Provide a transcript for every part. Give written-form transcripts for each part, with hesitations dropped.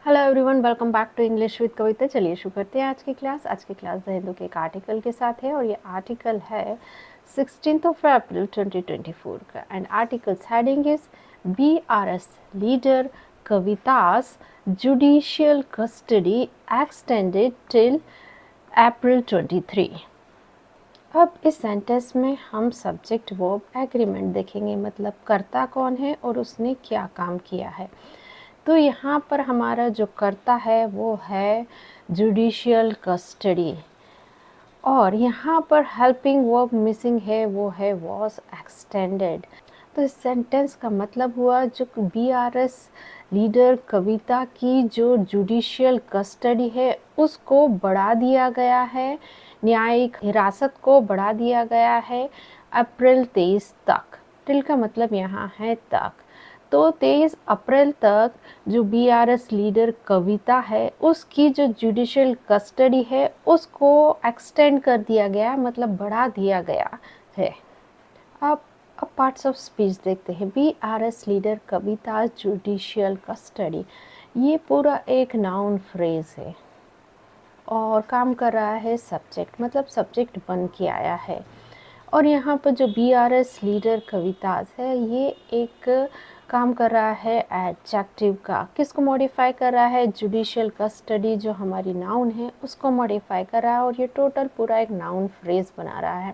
Hello everyone, welcome back to English with Kavita. चलिए शुरू करते हैं आज की क्लास। आज की क्लास द हिंदू के एक आर्टिकल के साथ है और ये आर्टिकल है 16 अप्रैल 2024 का। And articles heading is BRS leader Kavitha's judicial custody extended till April 23। अब इस सेंटेंस में हम सब्जेक्ट वर्ब एग्रीमेंट देखेंगे, मतलब कर्ता कौन है और उसने क्या काम किया है। तो यहाँ पर हमारा जो कर्ता है वो है जुडिशियल कस्टडी, और यहाँ पर हेल्पिंग वर्ब मिसिंग है, वो है वॉज एक्सटेंडेड। तो इस सेंटेंस का मतलब हुआ जो BRS लीडर कविता की जो जुडिशियल कस्टडी है उसको बढ़ा दिया गया है, न्यायिक हिरासत को बढ़ा दिया गया है अप्रैल 23 तक। टिल का मतलब यहाँ है तक। तो 23 अप्रैल तक जो BRS लीडर कविता है उसकी जो जुडिशियल कस्टडी है उसको एक्सटेंड कर दिया गया, मतलब बढ़ा दिया गया है। अब पार्ट्स ऑफ स्पीच देखते हैं। BRS लीडर कविता जुडिशियल कस्टडी, ये पूरा एक नाउन फ्रेज है और काम कर रहा है सब्जेक्ट, मतलब सब्जेक्ट बन के आया है। और यहाँ पर जो BRS लीडर कविताज है ये एक काम कर रहा है एडजेक्टिव का। किसको मॉडिफाई कर रहा है? जुडिशियल कस्टडी जो हमारी नाउन है उसको मॉडिफाई कर रहा है और ये टोटल पूरा एक नाउन फ्रेज बना रहा है।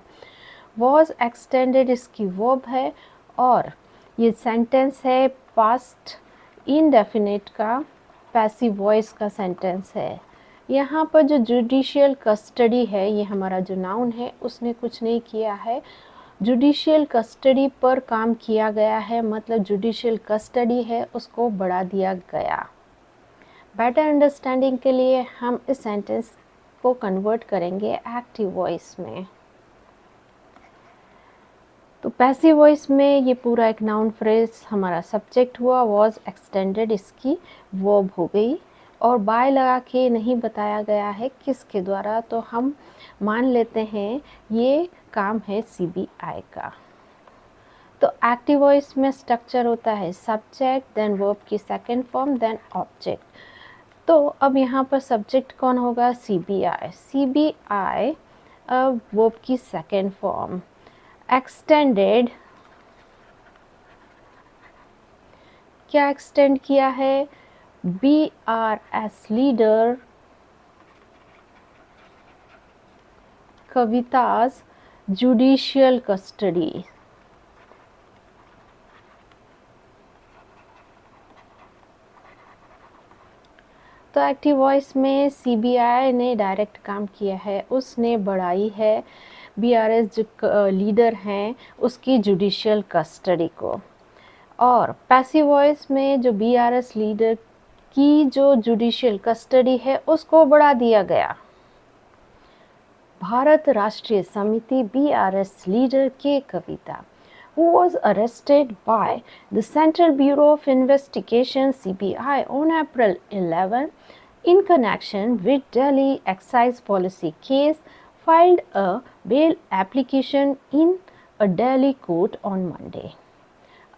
वॉज एक्सटेंडेड इसकी वर्ब है और ये सेंटेंस है पास्ट इंडेफिनिट का, पैसिव वॉइस का सेंटेंस है। यहाँ पर जो जुडिशियल कस्टडी है ये हमारा जो नाउन है उसने कुछ नहीं किया है, जुडिशियल कस्टडी पर काम किया गया है, मतलब जुडिशियल कस्टडी है उसको बढ़ा दिया गया। बेटर अंडरस्टैंडिंग के लिए हम इस सेंटेंस को कन्वर्ट करेंगे एक्टिव वॉइस में। तो पैसिव वॉइस में ये पूरा एक नाउन फ्रेज हमारा सब्जेक्ट हुआ, वॉज एक्सटेंडेड इसकी वर्ब हो गई, और बाय लगा के नहीं बताया गया है किसके द्वारा, तो हम मान लेते हैं ये काम है CBI का। तो एक्टिव वॉइस में स्ट्रक्चर होता है सब्जेक्ट, देन वर्ब की सेकेंड फॉर्म, देन ऑब्जेक्ट। तो अब यहाँ पर सब्जेक्ट कौन होगा? CBI अब वर्ब की सेकेंड फॉर्म। एक्सटेंडेड, क्या एक्सटेंड किया है? BRS leader Kavita's judicial custody. तो एक्टिव वॉइस में CBI ने डायरेक्ट काम किया है, उसने बढ़ाई है BRS जो लीडर हैं उसकी जुडिशियल कस्टडी को। और पैसिव वॉइस में जो BRS लीडर की जो जुडिशियल कस्टडी है उसको बढ़ा दिया गया। भारत राष्ट्रीय समिति BRS लीडर के कविता who was arrested by the Central Bureau of Investigation CBI on April 11 in connection with Delhi excise policy case filed a bail application in a Delhi court on Monday।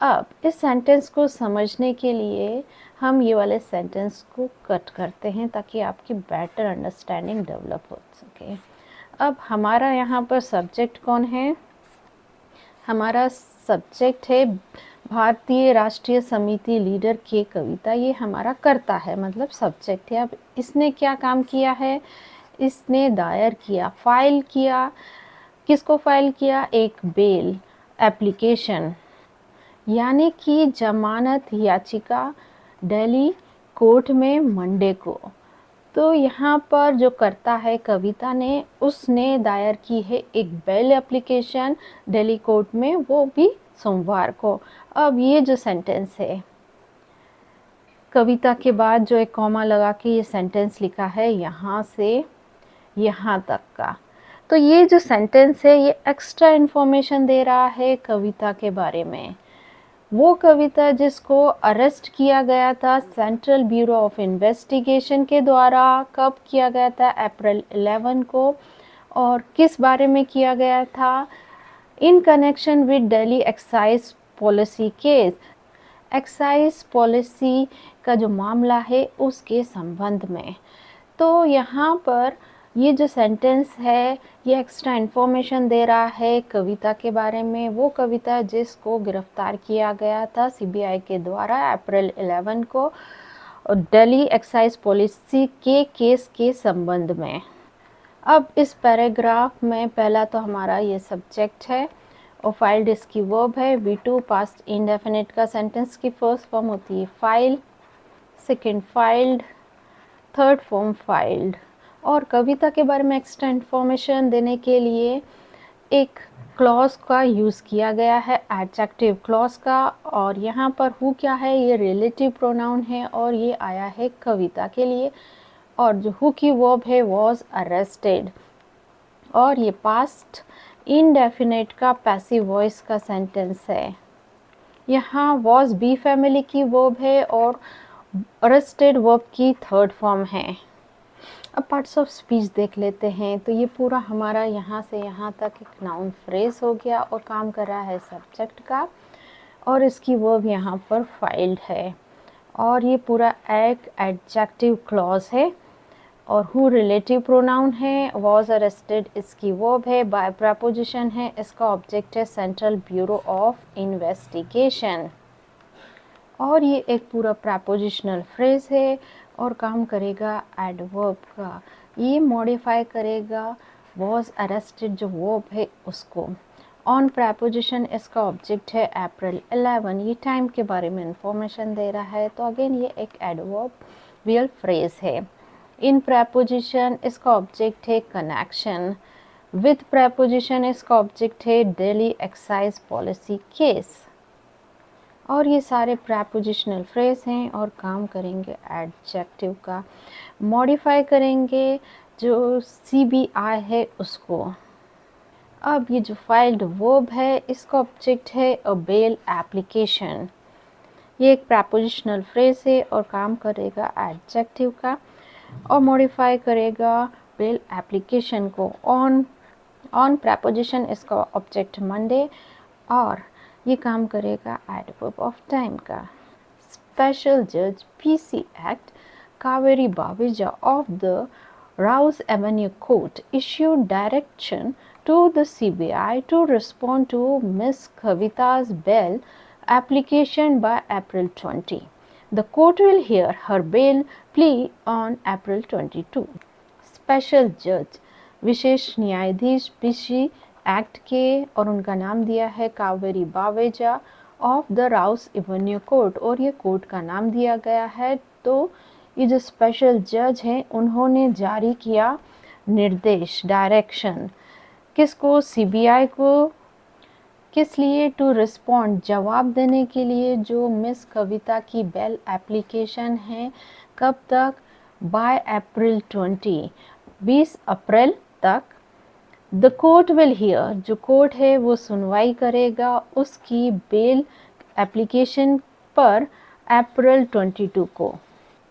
अब इस sentence को समझने के लिए हम ये वाले सेंटेंस को कट करते हैं ताकि आपकी बेटर अंडरस्टैंडिंग डेवलप हो सके। अब हमारा यहाँ पर सब्जेक्ट कौन है? हमारा सब्जेक्ट है भारतीय राष्ट्रीय समिति लीडर के कविता, ये हमारा कर्ता है, मतलब सब्जेक्ट है। अब इसने क्या काम किया है? इसने दायर किया, फाइल किया। किसको फाइल किया? एक बेल एप्लीकेशन, यानी कि जमानत याचिका दिल्ली कोर्ट में मंडे को। तो यहाँ पर जो करता है कविता ने, उसने दायर की है एक बेल एप्लीकेशन दिल्ली कोर्ट में, वो भी सोमवार को। अब ये जो सेंटेंस है, कविता के बाद जो एक कॉमा लगा के ये सेंटेंस लिखा है यहाँ से यहाँ तक का, तो ये जो सेंटेंस है ये एक्स्ट्रा इन्फॉर्मेशन दे रहा है कविता के बारे में। वो कविता जिसको अरेस्ट किया गया था सेंट्रल ब्यूरो ऑफ इन्वेस्टिगेशन के द्वारा, कब किया गया था? अप्रैल 11 को। और किस बारे में किया गया था? In connection with Delhi excise policy case. Excise policy का जो मामला है उसके संबंध में। तो यहाँ पर ये जो सेंटेंस है ये एक्स्ट्रा इन्फॉर्मेशन दे रहा है कविता के बारे में। वो कविता जिसको गिरफ्तार किया गया था सीबीआई के द्वारा अप्रैल 11 को दिल्ली एक्साइज पॉलिसी के केस के संबंध में। अब इस पैराग्राफ में पहला तो हमारा ये सब्जेक्ट है और फाइल्ड इसकी वर्ब है। V2 पास्ट इंडेफिनिट का सेंटेंस की फर्स्ट फॉर्म होती है file, second filed, third form filed. और कविता के बारे में एक्स्ट्रा इन्फॉर्मेशन देने के लिए एक क्लॉज का यूज़ किया गया है, एडजेक्टिव क्लॉज का। और यहाँ पर हु क्या है, ये रिलेटिव प्रोनाउन है और ये आया है कविता के लिए। और जो हु की वर्ब है वॉज अरेस्टेड और ये पास्ट इनडेफिनेट का पैसिव वॉइस का सेंटेंस है। यहाँ वॉज बी फैमिली की वर्ब है और अरेस्टेड वर्ब की थर्ड फॉर्म है। अब पार्ट्स ऑफ स्पीच देख लेते हैं। तो ये पूरा हमारा यहाँ से यहाँ तक एक नाउन फ्रेज हो गया और काम कर रहा है सब्जेक्ट का और इसकी वर्ब यहाँ पर फाइल्ड है। और ये पूरा एक एडजेक्टिव क्लॉज है और हु रिलेटिव प्रोनाउन है, वॉज अरेस्टेड इसकी वर्ब है, बाय प्रपोजिशन है, इसका ऑब्जेक्ट है सेंट्रल ब्यूरो ऑफ इन्वेस्टिगेशन। और ये एक पूरा प्रपोजिशनल फ्रेज है और काम करेगा एडवर्ब का। ये मॉडिफाई करेगा वॉज अरेस्टेड जो वर्ब है उसको। ऑन प्रपोजिशन इसका ऑब्जेक्ट है अप्रैल 11, ये टाइम के बारे में इंफॉर्मेशन दे रहा है। तो अगेन ये एक एडवर्बियल फ्रेज है। इन प्रपोजिशन इसका ऑब्जेक्ट है कनेक्शन। विथ प्रपोजिशन इसका ऑब्जेक्ट है दिल्ली एक्साइज पॉलिसी केस। और ये सारे प्रपोजिशनल फ्रेज हैं और काम करेंगे एडजेक्टिव का, मॉडिफाई करेंगे जो सीबीआई है उसको। अब ये जो फाइल्ड वर्ब है इसका ऑब्जेक्ट है अ बेल एप्लीकेशन। ये एक प्रपोजिशनल फ्रेज है और काम करेगा एडजेक्टिव का और मॉडिफाई करेगा बेल एप्लीकेशन को। ऑन प्रपोजिशन इसका ऑब्जेक्ट मंडे और ये काम करेगा एडवर्ब ऑफ टाइम का। स्पेशल जज PC act Kaveri Baweja of the Rouse Avenue court issued direction to the CBI to respond to Miss Kavita's bail application by April 20. The court will hear her bail plea on April 22. Special जज विशेष न्यायाधीश PC act के और उनका नाम दिया है Kaveri Baweja of the Rouse Avenue court और ये कोर्ट का नाम दिया गया है। तो ये जो स्पेशल जज हैं उन्होंने जारी किया निर्देश, डायरेक्शन किसको, सीबीआई को। किस लिए, टू रिस्पॉन्ड जवाब देने के लिए जो मिस कविता की बेल एप्लीकेशन है। कब तक, बाय अप्रैल 20 अप्रैल तक। द कोर्ट विल हियर जो कोर्ट है वो सुनवाई करेगा उसकी बेल एप्लीकेशन पर अप्रैल 22 को।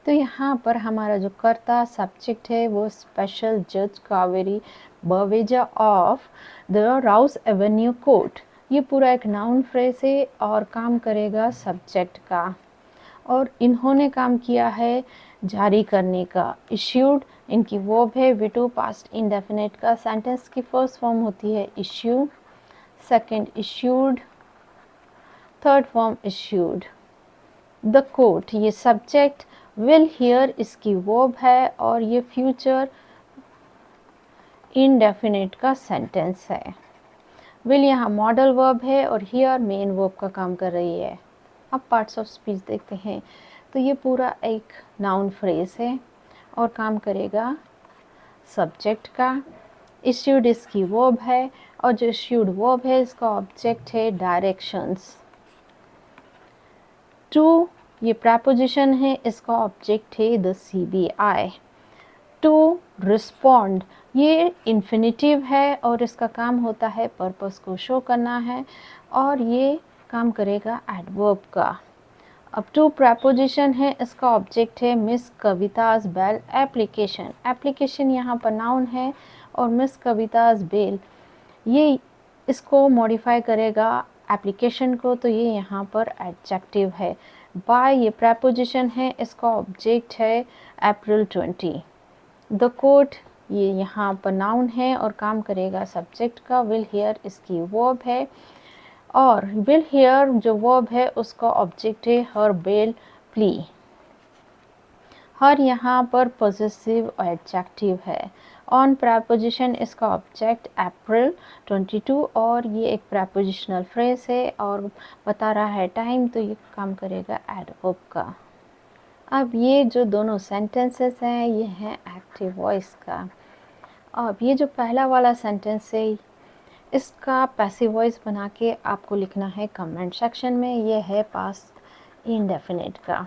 तो यहाँ पर हमारा जो कर्ता सब्जेक्ट है वो स्पेशल जज Kaveri Baweja of the Rouse Avenue court. ये पूरा एक नाउन फ्रेज है और काम करेगा सब्जेक्ट का। और इन्होंने काम किया है जारी करने का। इश्यूड इनकी वर्ब है। V2 पास्ट इंडेफिनिट का सेंटेंस की फर्स्ट फॉर्म होती है issue, second issued, third form issued. The court ये सब्जेक्ट, विल हियर इसकी वर्ब है और ये फ्यूचर इनडेफिनिट का सेंटेंस है। विल यहाँ मॉडल वर्ब है और हियर मेन वर्ब का काम कर रही है। अब पार्ट्स ऑफ स्पीच देखते हैं। तो ये पूरा एक नाउन फ्रेज है और काम करेगा सब्जेक्ट का। इश्यूड इसकी वर्ब है और जो इश्यूड वर्ब है इसका ऑब्जेक्ट है डायरेक्शंस। टू ये प्रपोजिशन है, इसका ऑब्जेक्ट है द सीबीआई। टू रिस्पॉन्ड ये इन्फिनिटिव है और इसका काम होता है पर्पस को शो करना है और ये काम करेगा एडवर्ब का। अब टू प्रपोजिशन है, इसका ऑब्जेक्ट है miss Kavita's bail application. Application यहाँ पर नाउन है और मिस कविताज बेल ये इसको मॉडिफाई करेगा एप्लीकेशन को, तो ये यहाँ पर एडजेक्टिव है। बाय ये प्रेपोजिशन है, इसका ऑब्जेक्ट है अप्रैल 20। द कोर्ट ये यहाँ पर नाउन है और काम करेगा सब्जेक्ट का। विल हियर इसकी वर्ब है और विल हियर जो वर्ब है उसका ऑब्जेक्ट है हर बेल प्ली। हर यहाँ पर पॉजिटिव एडजेक्टिव है। ऑन प्रेपोजिशन इसका ऑब्जेक्ट अप्रैल 22 और ये एक प्रेपोजिशनल फ्रेज है और बता रहा है टाइम, तो ये काम करेगा एडवर्ब का। अब ये जो दोनों सेंटेंसेस हैं ये हैं एक्टिव वॉइस का। अब ये जो पहला वाला सेंटेंस है इसका पैसिव वॉइस बना के आपको लिखना है कमेंट सेक्शन में। ये है पास्ट इंडेफिनिट का।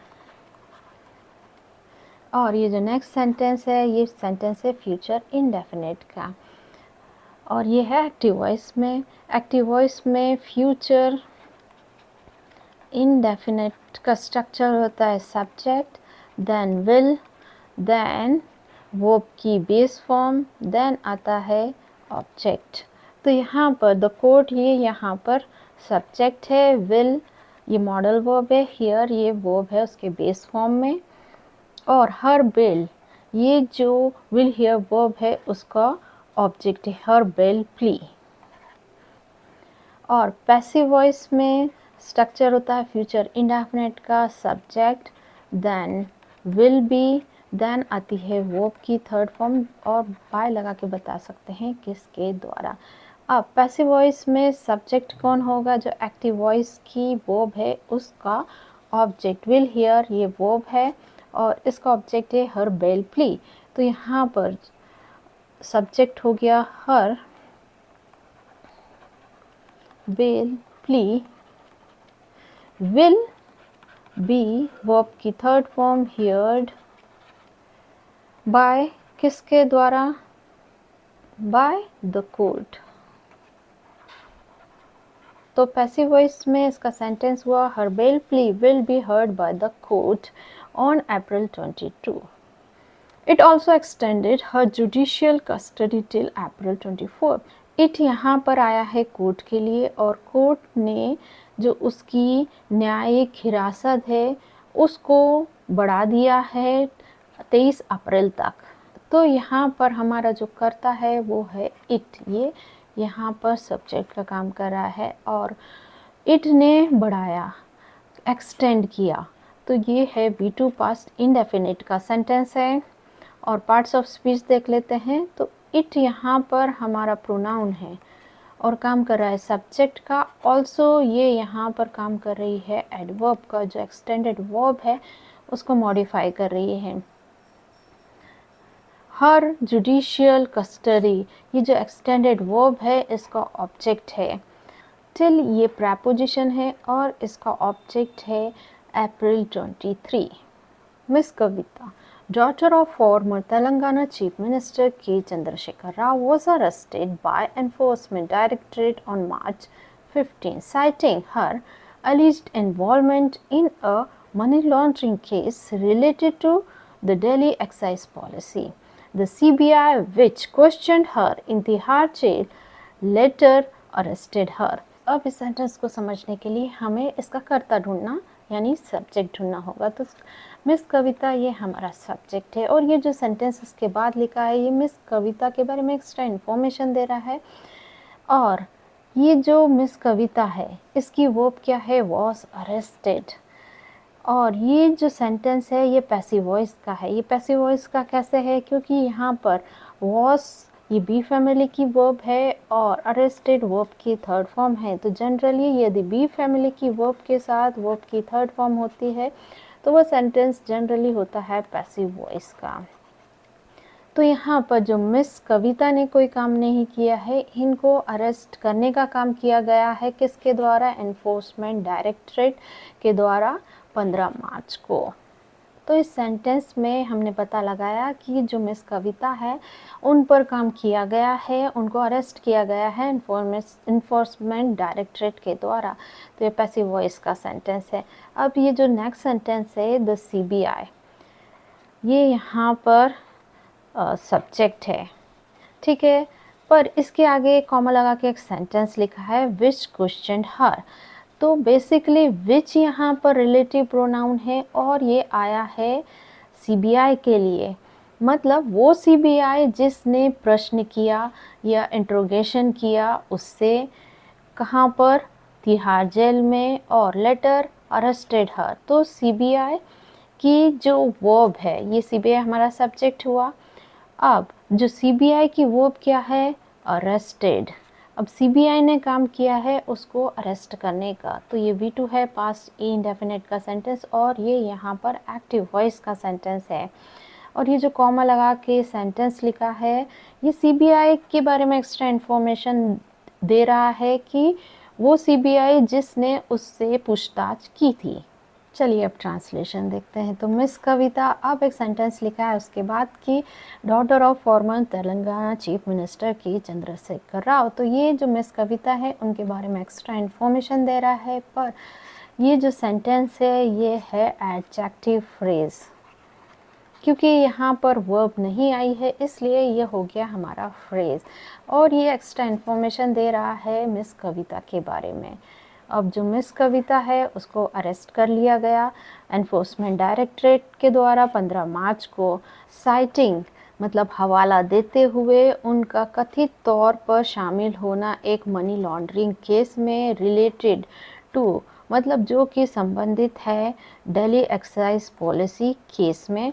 और ये जो नेक्स्ट सेंटेंस है ये सेंटेंस है फ्यूचर इंडेफिनिट का। और ये है एक्टिव वॉइस में। एक्टिव वॉइस में फ्यूचर इंडेफिनिट का स्ट्रक्चर होता है subject, then will, then verb की बेस फॉर्म, देन आता है ऑब्जेक्ट। तो यहाँ पर द कोर्ट ये यहाँ पर सब्जेक्ट है, विल ये मॉडल वर्ब है, हियर ये वर्ब है उसके बेस फॉर्म में, और हर बेल ये जो विल हियर वर्ब है उसका ऑब्जेक्ट है हर बेल प्ली। और पैसिव वॉइस में स्ट्रक्चर होता है फ्यूचर इंडेफिनिट का subject, then will be, then आती है वर्ब की थर्ड फॉर्म और बाय लगा के बता सकते हैं किसके द्वारा। अब पैसिव वॉइस में सब्जेक्ट कौन होगा, जो एक्टिव वॉइस की वर्ब है उसका ऑब्जेक्ट। विल हियर ये वर्ब है और इसका ऑब्जेक्ट है हर बेल प्ली। तो यहाँ पर सब्जेक्ट हो गया her bell plea, will be verb की थर्ड फॉर्म हियर्ड, बाय किसके द्वारा, बाय द कोर्ट। तो पैसिव वॉइस में इसका सेंटेंस हुआ her bell plea will be heard by the court on April 22। It also extended her judicial custody till April 24. It यहाँ पर आया है कोर्ट के लिए और कोर्ट ने जो उसकी न्यायिक हिरासत है उसको बढ़ा दिया है 23 अप्रैल तक। तो यहाँ पर हमारा जो करता है वो है इट। ये यहाँ पर सब्जेक्ट का काम कर रहा है और इट ने बढ़ाया, एक्सटेंड किया। तो ये है V2 पास्ट इंडेफिनिट का सेंटेंस है। और पार्ट्स ऑफ स्पीच देख लेते हैं। तो इट यहाँ पर हमारा प्रोनाउन है और काम कर रहा है सब्जेक्ट का। ऑल्सो ये यहाँ पर काम कर रही है एडवर्ब का, जो एक्सटेंडेड वर्ब है उसको मॉडिफाई कर रही है। हर जुडिशियल कस्टडी ये जो एक्सटेंडेड वर्ब है इसका ऑब्जेक्ट है। टिल ये प्रेपोजिशन है और इसका ऑब्जेक्ट है अप्रैल 23। Miss Kavita, daughter of former Telangana Chief Minister K. Chandrasekhar Rao, was arrested by Enforcement Directorate on March 15, citing her alleged involvement in a money laundering case related to the Delhi excise policy. The CBI, which questioned her in Tihar jail, later arrested her. अब इस sentence को समझने के लिए हमें इसका कर्ता ढूंढना यानी सब्जेक्ट ढूंढना होगा। तो मिस कविता ये हमारा सब्जेक्ट है और ये जो सेंटेंस इसके बाद लिखा है ये मिस कविता के बारे में एक्स्ट्रा इन्फॉर्मेशन दे रहा है। और ये जो मिस कविता है इसकी वर्ब क्या है, वॉज अरेस्टेड। और ये जो सेंटेंस है ये पैसिव वॉइस का है। ये पैसिव वॉइस का कैसे है, क्योंकि यहाँ पर वॉज ये बी फैमिली की वर्ब है और अरेस्टेड वर्ब की थर्ड फॉर्म है। तो जनरली यदि बी फैमिली की वर्ब के साथ वर्ब की थर्ड फॉर्म होती है तो वह सेंटेंस जनरली होता है पैसिव वॉइस का। तो यहाँ पर जो मिस कविता ने कोई काम नहीं किया है, इनको अरेस्ट करने का काम किया गया है किसके द्वारा, एनफोर्समेंट डायरेक्टरेट के द्वारा 15 मार्च को। तो इस सेंटेंस में हमने पता लगाया कि जो मिस कविता है उन पर काम किया गया है, उनको अरेस्ट किया गया है इन्फोर्समेंट डायरेक्टरेट के द्वारा। तो ये पैसिव वॉइस का सेंटेंस है। अब ये जो नेक्स्ट सेंटेंस है द CBI, ये यहाँ पर सब्जेक्ट है, ठीक है, पर इसके आगे कॉमा लगा के एक सेंटेंस लिखा है विच क्वेश्चन हर। तो बेसिकली विच यहाँ पर रिलेटिव प्रोनाउन है और ये आया है सीबीआई के लिए, मतलब वो सीबीआई जिसने प्रश्न किया या इंट्रोगेशन किया उससे, कहाँ पर, तिहाड़ जेल में, और लेटर अरेस्टेड हर। तो सीबीआई की जो वर्ब है, ये सीबीआई हमारा सब्जेक्ट हुआ। अब जो सीबीआई की वर्ब क्या है, अरेस्टेड। अब सीबीआई ने काम किया है उसको अरेस्ट करने का, तो ये V2 है, पास्ट इंडेफिनिट का सेंटेंस, और ये यहाँ पर एक्टिव वॉइस का सेंटेंस है। और ये जो कॉमा लगा के सेंटेंस लिखा है, ये सीबीआई के बारे में एक्स्ट्रा इन्फॉर्मेशन दे रहा है कि वो सीबीआई जिसने उससे पूछताछ की थी। चलिए अब ट्रांसलेशन देखते हैं। तो मिस कविता, अब एक सेंटेंस लिखा है उसके बाद कि daughter of former Telangana chief minister के चंद्रशेखर राव। तो ये जो मिस कविता है उनके बारे में एक्स्ट्रा इन्फॉर्मेशन दे रहा है, पर ये जो सेंटेंस है ये है एडजेक्टिव फ्रेज, क्योंकि यहाँ पर वर्ब नहीं आई है इसलिए ये हो गया हमारा फ्रेज, और ये एक्स्ट्रा इन्फॉर्मेशन दे रहा है मिस कविता के बारे में। अब जो मिस कविता है उसको अरेस्ट कर लिया गया एनफोर्समेंट डायरेक्टरेट के द्वारा 15 मार्च को, साइटिंग मतलब हवाला देते हुए उनका कथित तौर पर शामिल होना एक मनी लॉन्ड्रिंग केस में रिलेटेड टू, मतलब जो कि संबंधित है दिल्ली एक्साइज पॉलिसी केस में।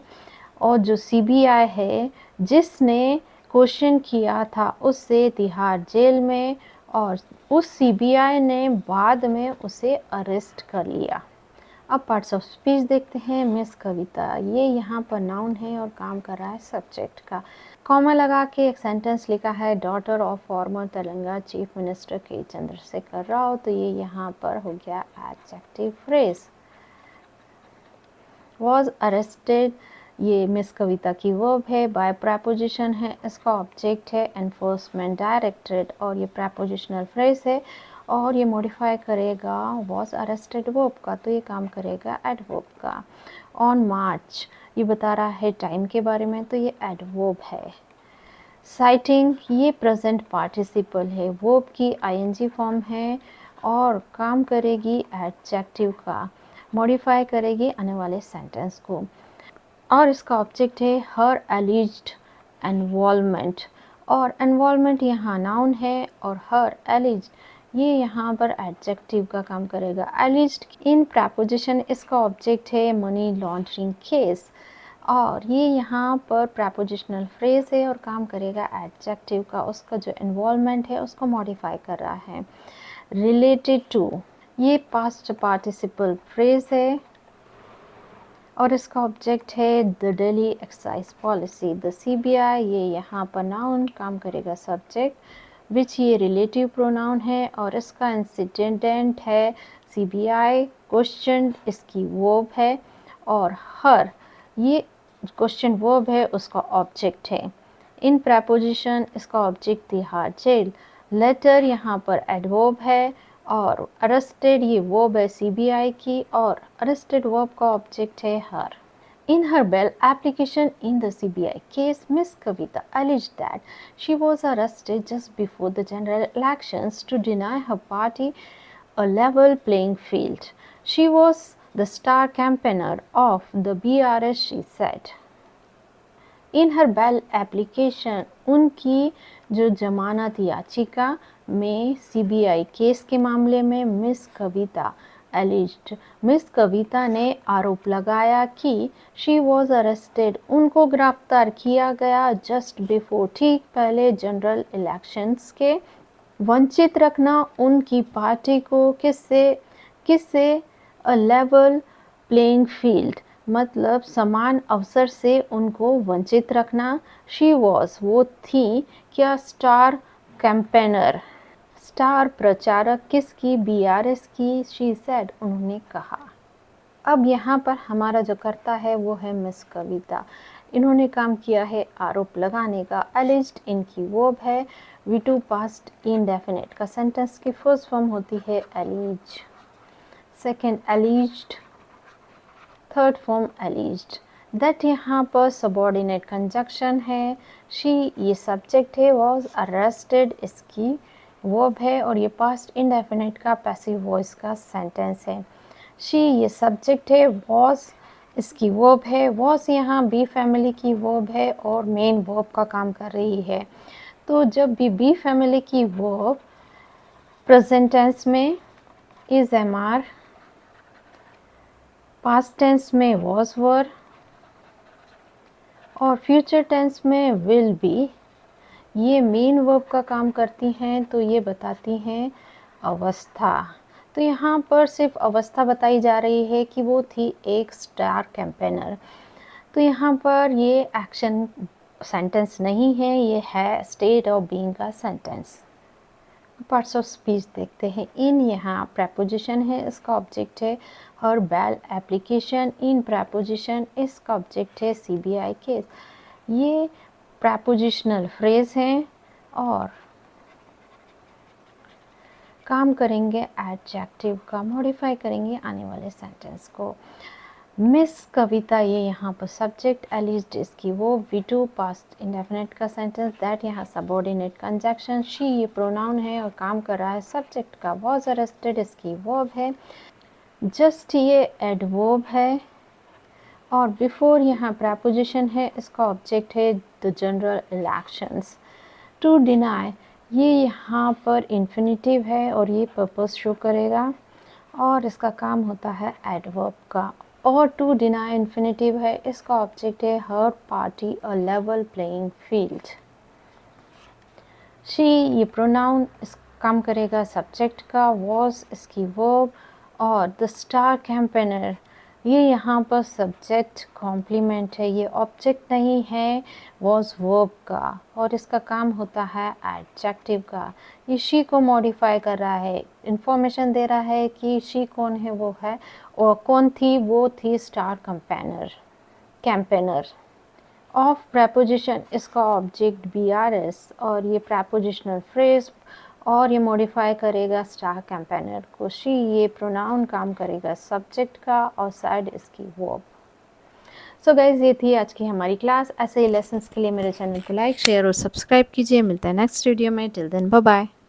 और जो सीबीआई है जिसने क्वेश्चन किया था उससे तिहाड़ जेल में, और उस सीबीआई ने बाद में उसे अरेस्ट कर लिया। अब पार्ट्स ऑफ स्पीच देखते हैं। मिस कविता, ये यहाँ पर नाउन है और काम कर रहा है सब्जेक्ट का। कॉमा लगा के एक सेंटेंस लिखा है daughter of former Telangana chief minister के चंद्रशेखर राव। तो ये यहाँ पर हो गया एडजेक्टिव फ्रेज। वॉज अरेस्टेड, ये मिस कविता की वर्ब है, बाय प्रपोजिशन है, इसका ऑब्जेक्ट है एनफोर्समेंट डायरेक्टरेट, और ये प्रपोजिशनल फ्रेज है और ये मॉडिफाई करेगा वॉज अरेस्टेड वर्ब का, तो ये काम करेगा एडवर्ब का। ऑन मार्च, ये बता रहा है टाइम के बारे में, तो ये एडवर्ब है। साइटिंग, ये प्रेजेंट पार्टिसिपल है, वर्ब की आईएनजी फॉर्म है और काम करेगी एडजेक्टिव का, मॉडिफाई करेगी आने वाले सेंटेंस को, और इसका ऑब्जेक्ट है हर एलिज्ड इन्वॉल्वमेंट, और इन्वॉल्वमेंट यहाँ नाउन है और हर एलिज्ड ये यहाँ पर एडजेक्टिव का काम करेगा। एलिज्ड इन प्रपोजिशन, इसका ऑब्जेक्ट है मनी लॉन्ड्रिंग केस, और ये यहाँ पर प्रपोजिशनल फ्रेज है और काम करेगा एडजेक्टिव का, उसका जो इन्वॉल्वमेंट है उसको मॉडिफाई कर रहा है। रिलेटेड टू, ये पास्ट पार्टिसिपल फ्रेज है और इसका ऑब्जेक्ट है the Delhi excise policy. The CBI, ये यहाँ पर नाउन काम करेगा सब्जेक्ट, विच ये रिलेटिव प्रोनाउन है और इसका इंसिडेंट है सीबीआई। क्वेश्चन इसकी वर्ब है और हर ये क्वेश्चन वर्ब है उसका ऑब्जेक्ट है। इन प्रपोजिशन, इसका ऑब्जेक्ट तिहाड़ जेल। लेटर यहाँ पर एडवर्ब है और अरेस्टेड ये वर्ब है सीबीआई की, और अरेस्टेड वर्ब का ऑब्जेक्ट है हर। In her bail application in the CBI case, Miss Kavita alleged that she was arrested just before the general elections to deny her party a level playing field. She was the star campaigner of the BRS, she said. In her bail application, उनकी जो जमानत याचिका में CBI case के मामले में miss कविता एलिज्ड, miss कविता ने आरोप लगाया कि शी वॉज अरेस्टेड, उनको गिरफ्तार किया गया जस्ट बिफोर, ठीक पहले जनरल इलेक्शंस के, वंचित रखना उनकी पार्टी को किससे, किससे, अ लेवल प्लेइंग फील्ड, मतलब समान अवसर से उनको वंचित रखना। शी वॉज, वो थी क्या, स्टार कैंपेनर, स्टार प्रचारक किसकी, बीआरएस की। शी सेड, उन्होंने कहा। अब यहाँ पर हमारा जो करता है वो है मिस कविता, इन्होंने काम किया है आरोप लगाने का। एलिज्ड इनकी वर्ब है, V2 पास्ट इंडेफिनिट का सेंटेंस की फर्स्ट फॉर्म होती है allege, second alleged, third form alleged. That यहाँ पर सबॉर्डिनेट कंजक्शन है। शी ये सब्जेक्ट है, वॉज अरेस्टेड इसकी वर्ब है और ये पास्ट इंडेफिनिट का पैसिव वॉइस का सेंटेंस है। शी ये सब्जेक्ट है, वॉज इसकी वर्ब है, वॉज यहाँ बी फैमिली की वर्ब है और मेन वर्ब का काम कर रही है। तो जब भी बी फैमिली की वर्ब प्रेजेंट टेंस में is am are, past tense में वॉज वर और फ्यूचर टेंस में विल बी, ये मेन वर्ब का काम करती हैं। तो ये बताती हैं अवस्था। तो यहाँ पर सिर्फ अवस्था बताई जा रही है कि वो थी एक स्टार कैंपेनर। तो यहाँ पर ये एक्शन सेंटेंस नहीं है, ये है स्टेट ऑफ बीइंग का सेंटेंस। पार्ट्स ऑफ स्पीच देखते हैं। इन यहाँ प्रेपोजिशन है, इसका ऑब्जेक्ट है हर बेल एप्लीकेशन। इन प्रेपोजिशन, इसका ऑब्जेक्ट है CBI केस। ये प्रेपोजिशनल फ्रेज हैं और काम करेंगे एडजेक्टिव का, मॉडिफाई करेंगे आने वाले सेंटेंस को। मिस कविता ये यहाँ पर सब्जेक्ट, एलिज्ड इसकी वो, वी2 पास्ट इंडेफिनिट का सेंटेंस, दैट यहाँ सबऑर्डिनेट कंजक्शन, शी ये प्रोनाउन है और काम कर रहा है सब्जेक्ट का, वॉज अरेस्टेड इसकी वर्ब है, जस्ट ये एडवर्ब है और बिफोर यहाँ प्रेपोजिशन है, इसका ऑब्जेक्ट है the general elections. To deny ये यहाँ पर इन्फिनिटिव है और ये पर्पस शो करेगा और इसका काम होता है एडवर्ब का। और टू डिनाई इन्फिनिटिव है, इसका ऑब्जेक्ट है her party a level playing field. She ये प्रोनाउन इस काम करेगा सब्जेक्ट का, वॉज इसकी वर्ब और द स्टार कैंपेनर ये यहाँ पर सब्जेक्ट कॉम्प्लीमेंट है, ये ऑब्जेक्ट नहीं है, वॉज वर्ब का और इसका काम होता है एडजेक्टिव का। ये शी को मॉडिफाई कर रहा है, इंफॉर्मेशन दे रहा है कि शी कौन है, वो है और कौन थी, वो थी स्टार कैंपेनर। ऑफ प्रेपोजिशन इसका ऑब्जेक्ट BRS और ये प्रेपोजिशनल फ्रेज और ये मॉडिफाई करेगा स्टार कैंपेनर को। शी ये प्रोनाउन काम करेगा सब्जेक्ट का और साइड इसकी वर्ब। सो गाइज ये थी आज की हमारी क्लास। ऐसे ही लेसन्स के लिए मेरे चैनल को लाइक शेयर और सब्सक्राइब कीजिए। मिलता है नेक्स्ट वीडियो में। Till then bye bye.